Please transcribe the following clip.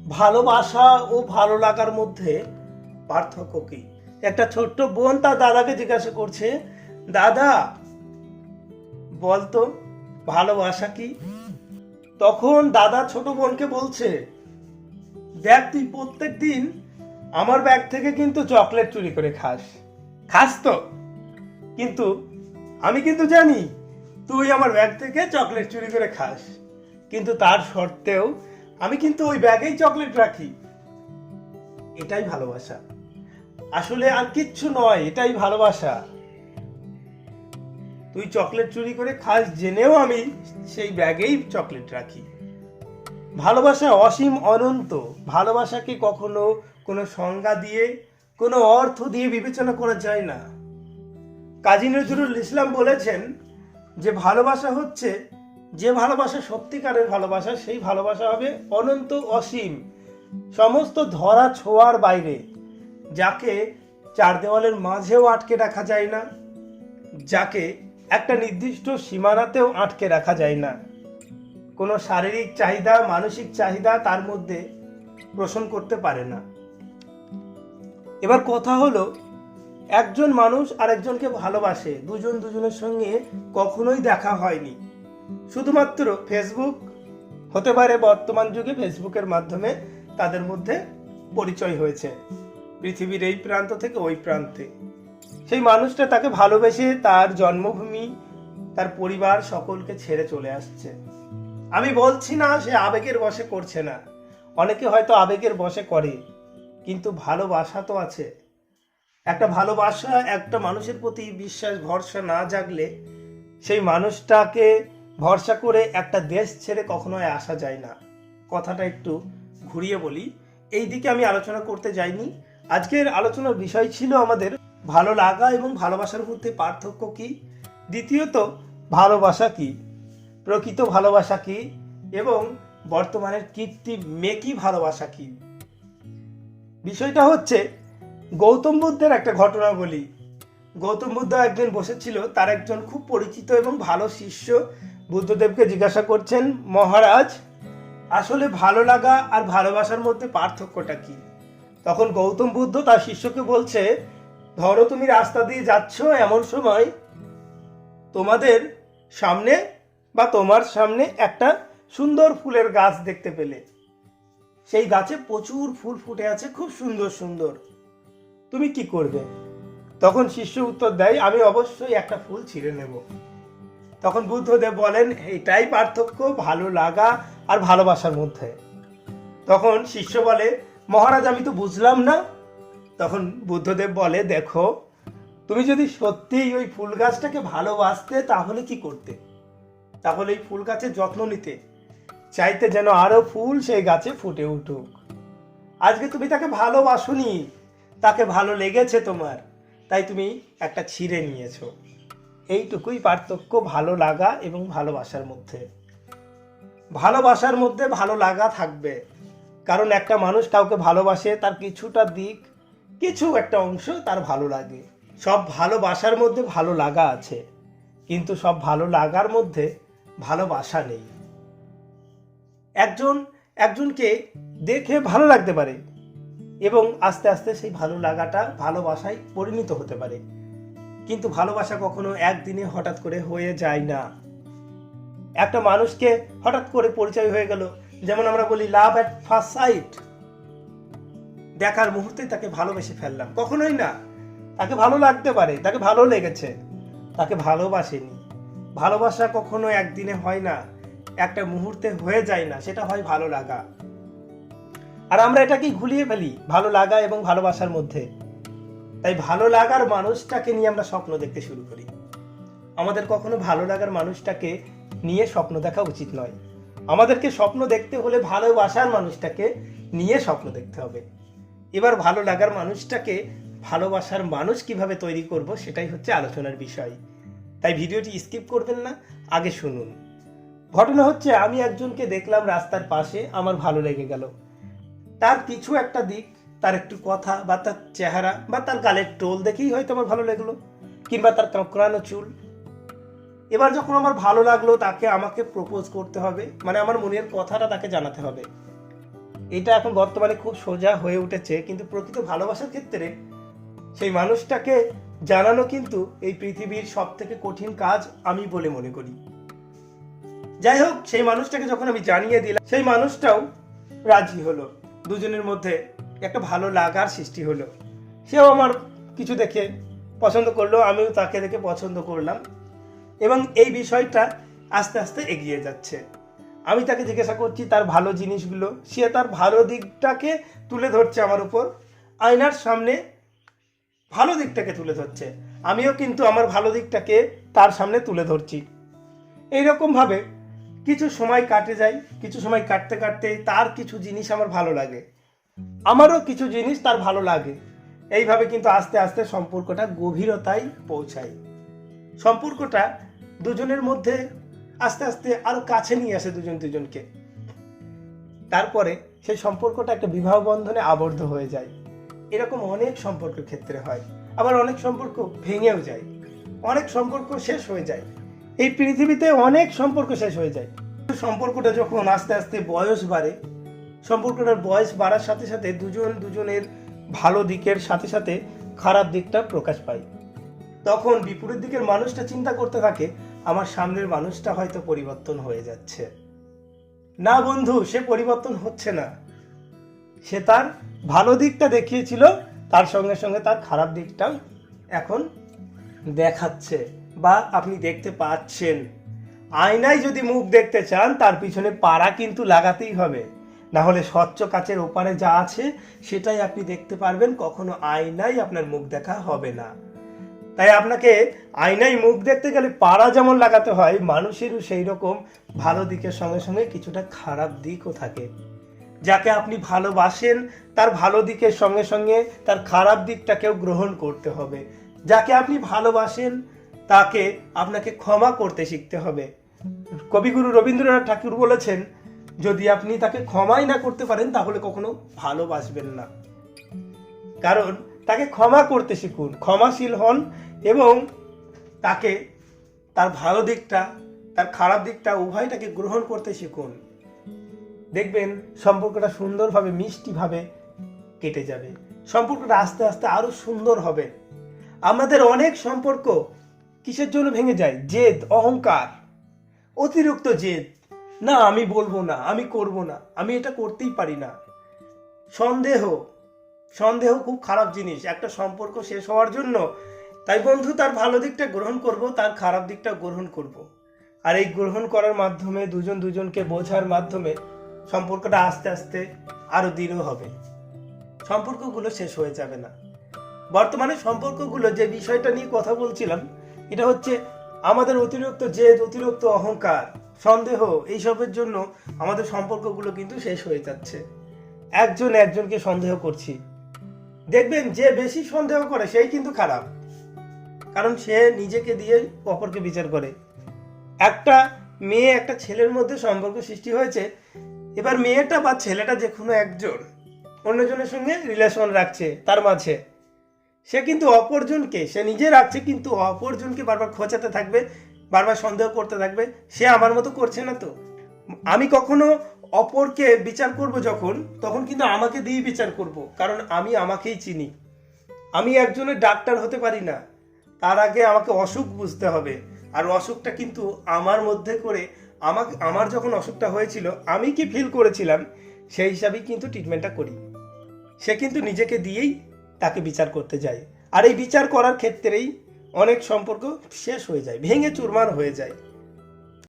ভালোবাসা ও ভালো লাগার মধ্যে পার্থক্য কি? একটা ছোট্ট বোন তার দাদাকে জিজ্ঞাসা করছে, দাদা বলতো ভালোবাসা কি? তখন দাদা ছোট বোনকে বলছে, দেখ তুই প্রত্যেক দিন আমার ব্যাগ থেকে কিন্তু চকলেট চুরি করে খাস, খাস তো? কিন্তু আমি কিন্তু জানি তুই আমার ব্যাগ থেকে চকলেট চুরি করে খাস, কিন্তু তার সত্ত্বেও আমি কিন্তু ওই ব্যাগেই চকলেট রাখি। এটাই ভালোবাসা, আসলে আর কিচ্ছু নয়, এটাই ভালোবাসা। তুই চকলেট চুরি করে খাস জেনেও আমি সেই ব্যাগেই চকলেট রাখি। ভালোবাসা অসীম অনন্ত। ভালোবাসাকে কখনো কোনো সংজ্ঞা দিয়ে, কোনো অর্থ দিয়ে বিবেচনা করা যায় না। কাজী নজরুল ইসলাম বলেছেন যে ভালোবাসা হচ্ছে, যে ভালোবাসা সত্যিকারের ভালোবাসা, সেই ভালোবাসা হবে অনন্ত অসীম, সমস্ত ধরা ছোঁয়ার বাইরে, যাকে চার দেওয়ালের মাঝেও আটকে রাখা যায় না, যাকে একটা নির্দিষ্ট সীমানাতেও আটকে রাখা যায় না। কোনো শারীরিক চাহিদা, মানসিক চাহিদা তার মধ্যে পোষণ করতে পারে না। এবার কথা হলো, একজন মানুষ আর একজনকে ভালোবাসে, দুজন দুজনের সঙ্গে কখনোই দেখা হয়নি, শুধুমাত্র ফেসবুক হতে পারে, বর্তমান যুগে ফেসবুকের মাধ্যমে তাদের মধ্যে পরিচয় হয়েছে, পৃথিবীর এই প্রান্ত থেকে ওই প্রান্তে। সেই মানুষটা তাকে ভালোবেসে তার জন্মভূমি, তার পরিবার সকলকে ছেড়ে চলে আসছে। আমি বলছি না সে আবেগের বশে করছে না, অনেকে হয়তো আবেগের বশে করে, কিন্তু ভালোবাসা তো আছে। একটা ভালোবাসা, একটা মানুষের প্রতি বিশ্বাস ভরসা না জাগলে সেই মানুষটাকে ভরসা করে একটা দেশ ছেড়ে কখনোই আসা যায় না। কথাটা একটু ঘুরিয়ে বলি, এই দিকে আমি আলোচনা করতে যাইনি। আজকের আলোচনার বিষয় ছিল আমাদের ভালো লাগা এবং ভালোবাসার মধ্যে পার্থক্য কি, দ্বিতীয়ত ভালোবাসা কি, প্রকৃত ভালোবাসা কি, এবং বর্তমানের কৃত্রিম মেকি ভালোবাসা কি। বিষয়টা হচ্ছে, গৌতম বুদ্ধের একটা ঘটনা বলি। গৌতম বুদ্ধ একদিন বসেছিল, তার একজন খুব পরিচিত এবং ভালো শিষ্য বুদ্ধদেবকে জিজ্ঞাসা করছেন, মহারাজ আসলে ভালো লাগা আর ভালোবাসার মধ্যে পার্থক্যটা কি? তখন গৌতম বুদ্ধ তার শিষ্যকে বলছে, ধরো তুমি রাস্তা দিয়ে যাচ্ছ, এমন সময় তোমাদের সামনে বা তোমার সামনে একটা সুন্দর ফুলের গাছ দেখতে পেলে, সেই গাছে প্রচুর ফুল ফুটে আছে, খুব সুন্দর সুন্দর, তুমি কি করবে? তখন শিষ্য উত্তর দেয়, আমি অবশ্যই একটা ফুল ছিঁড়ে নেব। তখন বুদ্ধদেব বলেন, এটাই পার্থক্য ভালো লাগা আর ভালোবাসার মধ্যে। তখন শিষ্য বলে, মহারাজ আমি তো বুঝলাম না। তখন বুদ্ধদেব বলে, দেখো তুমি যদি সত্যিই ওই ফুল গাছটাকে ভালোবাসতে তাহলে কি করতে? তাহলে এই ফুল গাছের যত্ন নিতে, চাইতে যেন আরো ফুল সেই গাছে ফুটে উঠুক। আজকে তুমি তাকে ভালোবাসোনি, তাকে ভালো লেগেছে তোমার, তাই তুমি একটা ছিঁড়ে নিয়েছো। এইটুকুই পার্থক্য ভালো লাগা এবং ভালোবাসার মধ্যে। ভালোবাসার মধ্যে ভালো লাগা থাকবে, কারণ একটা মানুষ কাউকে ভালোবাসে, তার কিছুটা দিক, কিছু একটা অংশ তার ভালো লাগে। সব ভালোবাসার মধ্যে ভালো লাগা আছে, কিন্তু সব ভালো লাগার মধ্যে ভালোবাসা নেই। একজনকে দেখে ভালো লাগতে পারে এবং আস্তে আস্তে সেই ভালো লাগাটা ভালোবাসায় পরিণত হতে পারে, কিন্তু ভালোবাসা কখনো একদিনে হঠাৎ করে হয়ে যায় না। একটা মানুষকে হঠাৎ করে পরিচয় হয়ে গেল, যেমন আমরা বলি লাভ এট ফার্স্ট সাইট, দেখার মুহূর্তে তাকে ভালোবেসে ফেললাম, কখনোই না। তাকে ভালো লাগতে পারে, তাকে ভালো লেগেছে, তাকে ভালোবাসেনি। ভালোবাসা কখনো একদিনে হয় না, একটা মুহূর্তে হয়ে যায় না, সেটা হয় ভালো লাগা। আর আমরা এটাকেই ঘুলিয়ে ফেলি ভালো লাগা এবং ভালোবাসার মধ্যে। তাই ভালো লাগার মানুষটাকে নিয়ে আমরা স্বপ্ন দেখতে শুরু করি। আমাদের কখনো ভালো লাগার মানুষটাকে নিয়ে স্বপ্ন দেখা উচিত নয়। আমাদেরকে স্বপ্ন দেখতে হলে ভালোবাসার মানুষটাকে নিয়ে স্বপ্ন দেখতে হবে। এবার ভালো লাগার মানুষটাকে ভালোবাসার মানুষ কিভাবে তৈরি করব, সেটাই হচ্ছে আলোচনার বিষয়। তাই ভিডিওটি স্কিপ করবেন না, আগে শুনুন। ঘটনা হচ্ছে, আমি একজনকে দেখলাম রাস্তার পাশে, আমার ভালো লেগে গেল। তার কিছু একটা দিক, তার একটু কথা বা তার চেহারা বা তার গালের টোল দেখেই হয়তো আমার ভালো লাগলো, কিংবা তার কোঁকড়ানো চুল। এবার যখন আমার ভালো লাগলো, তাকে আমাকে প্রপোজ করতে হবে, মানে আমার মনের কথাটা তাকে জানাতে হবে। এটা এখন বর্তমানে খুব সোজা হয়ে উঠেছে, কিন্তু প্রকৃত ভালোবাসার ক্ষেত্রে সেই মানুষটাকে জানানো কিন্তু এই পৃথিবীর সব থেকে কঠিন কাজ আমি বলে মনে করি। যাই হোক, সেই মানুষটাকে যখন আমি জানিয়ে দিলাম, সেই মানুষটাও রাজি হলো। দুজনের মধ্যে একটা ভালো লাগার সৃষ্টি হলো। সেও আমার কিছু দেখে পছন্দ করলো, আমিও তাকে দেখে পছন্দ করলাম, এবং এই বিষয়টা আস্তে আস্তে এগিয়ে যাচ্ছে। আমি তাকে জিজ্ঞাসা করছি তার ভালো জিনিসগুলো, সে তার ভালো দিকটাকে তুলে ধরছে আমার উপর, আয়নার সামনে ভালো দিকটাকে তুলে ধরছে, আমিও কিন্তু আমার ভালো দিকটাকে তার সামনে তুলে ধরছি। এইরকমভাবে কিছু সময় কাটে যায়। কিছু সময় কাটতে কাটতে তার কিছু জিনিস আমার ভালো লাগে, আমারও কিছু জিনিস তার ভালো লাগে। এইভাবে কিন্তু আস্তে আস্তে সম্পর্কটা গভীরতায় পৌঁছায়। সম্পর্কটা দুজনের মধ্যে আস্তে আস্তে আরো কাছে নিয়ে আসে দুজন দুজনকে। তারপরে সেই সম্পর্কটা একটা বিবাহ বন্ধনে আবদ্ধ হয়ে যায়। এরকম অনেক সম্পর্কের ক্ষেত্রে হয়। আবার অনেক সম্পর্ক ভেঙেও যায়, অনেক সম্পর্ক শেষ হয়ে যায়। এই পৃথিবীতে অনেক সম্পর্ক শেষ হয়ে যায়। সম্পর্কটা যখন আস্তে আস্তে বয়স বাড়ে, সম্পর্কটার বয়স বাড়ার সাথে সাথে দুজন দুজনের ভালো দিকের সাথে সাথে খারাপ দিকটা প্রকাশ পায়। তখন বিপরীত দিকের মানুষটা চিন্তা করতে থাকে, আমার সামনের মানুষটা হয়তো পরিবর্তন হয়ে যাচ্ছে। না বন্ধু, সে পরিবর্তন হচ্ছে না। সে তার ভালো দিকটা দেখিয়েছিল, তার সঙ্গে সঙ্গে তার খারাপ দিকটাও এখন দেখাচ্ছে, বা আপনি দেখতে পাচ্ছেন। আয়নায় যদি মুখ দেখতে চান, তার পিছনে পাড়া কিন্তু লাগাতেই হবে, না হলে স্বচ্ছ কাচের ওপারে যা আছে সেটাই আপনি দেখতে পারবেন, কখনো আয়নায় আপনার মুখ দেখা হবে না। তাই আপনাকে আয়নায় মুখ দেখতে গেলে পাড়া যেমন লাগাতে হয়, মানুষেরও সেই রকম ভালো দিকের সঙ্গে সঙ্গে কিছুটা খারাপ দিকও থাকে। যাকে আপনি ভালোবাসেন, তার ভালো দিকের সঙ্গে সঙ্গে তার খারাপ দিকটাকেও গ্রহণ করতে হবে। যাকে আপনি ভালোবাসেন, তাকে আপনাকে ক্ষমা করতে শিখতে হবে। কবিগুরু রবীন্দ্রনাথ ঠাকুর বলেছেন, যদি আপনি তাকে ক্ষমাই না করতে পারেন, তাহলে কখনো ভালোবাসবেন না। কারণ তাকে ক্ষমা করতে শিখুন, ক্ষমাশীল হন, এবং তাকে তার ভালো দিকটা তার খারাপ দিকটা উভয়টাকে গ্রহণ করতে শিখুন। দেখবেন সম্পর্কটা সুন্দরভাবে মিষ্টিভাবে কেটে যাবে, সম্পর্কটা আস্তে আস্তে আরো সুন্দর হবে। আমাদের অনেক সম্পর্ক কিসের জন্য ভেঙে যায়? জেদ, অহংকার, অতিরিক্ত জেদ। না, আমি বলবো না, আমি করব না, আমি এটা করতেই পারি না। সন্দেহ, সন্দেহ খুব খারাপ জিনিস একটা সম্পর্ক শেষ হওয়ার জন্য। তাই বন্ধু, তার ভালো দিকটা গ্রহণ করব, তার খারাপ দিকটা গ্রহণ করব। আর এই গ্রহণ করার মাধ্যমে দুজন দুজনকে বোঝার মাধ্যমে সম্পর্কটা আস্তে আস্তে আরো দৃঢ় হবে। সম্পর্কগুলো শেষ হয়ে যাবে না। বর্তমানে সম্পর্কগুলো যে বিষয়টা নিয়ে কথা বলছিলাম, এটা হচ্ছে আমাদের অতিরিক্ত জেদ, অতিরিক্ত অহংকার, সন্দেহ, এইসবের জন্য আমাদের সম্পর্কগুলো কিন্তু শেষ হয়ে যাচ্ছে। একজন একজনকে সন্দেহ করছি। দেখবেন যে বেশি সন্দেহ করে সেই কিন্তু খারাপ, কারণ সে নিজেকে দিয়ে অপরকে বিচার করে। একটা মেয়ে একটা ছেলের মধ্যে সম্পর্ক সৃষ্টি হয়েছে, এবার মেয়েটা বা ছেলেটা যে কোনো একজন অন্যজনের সঙ্গে রিলেশন রাখছে, তার মাঝে সে কিন্তু অপরজনকে, সে নিজে রাখছে কিন্তু অপরজনকে বারবার খোঁচাতে থাকবে, বারবার সন্দেহ করতে থাকবে, সে আমার মতো করছে না তো। আমি কখনো অপরকে বিচার করব যখন, তখন কিন্তু আমাকে দিয়ে বিচার করব, কারণ আমি আমাকেই চিনি। আমি একজনের ডাক্তার হতে পারি না, তার আগে আমাকে অসুখ বুঝতে হবে। আর অসুখটা কিন্তু আমার মধ্যে করে আমার যখন অসুখটা হয়েছিল আমি কি ফিল করেছিলাম, সেই হিসাবেই কিন্তু ট্রিটমেন্টটা করি। সে কিন্তু নিজেকে দিয়েই তাকে বিচার করতে যায়, আর এই বিচার করার ক্ষেত্রেই অনেক সম্পর্ক শেষ হয়ে যায়, ভেঙে চুরমার হয়ে যায়।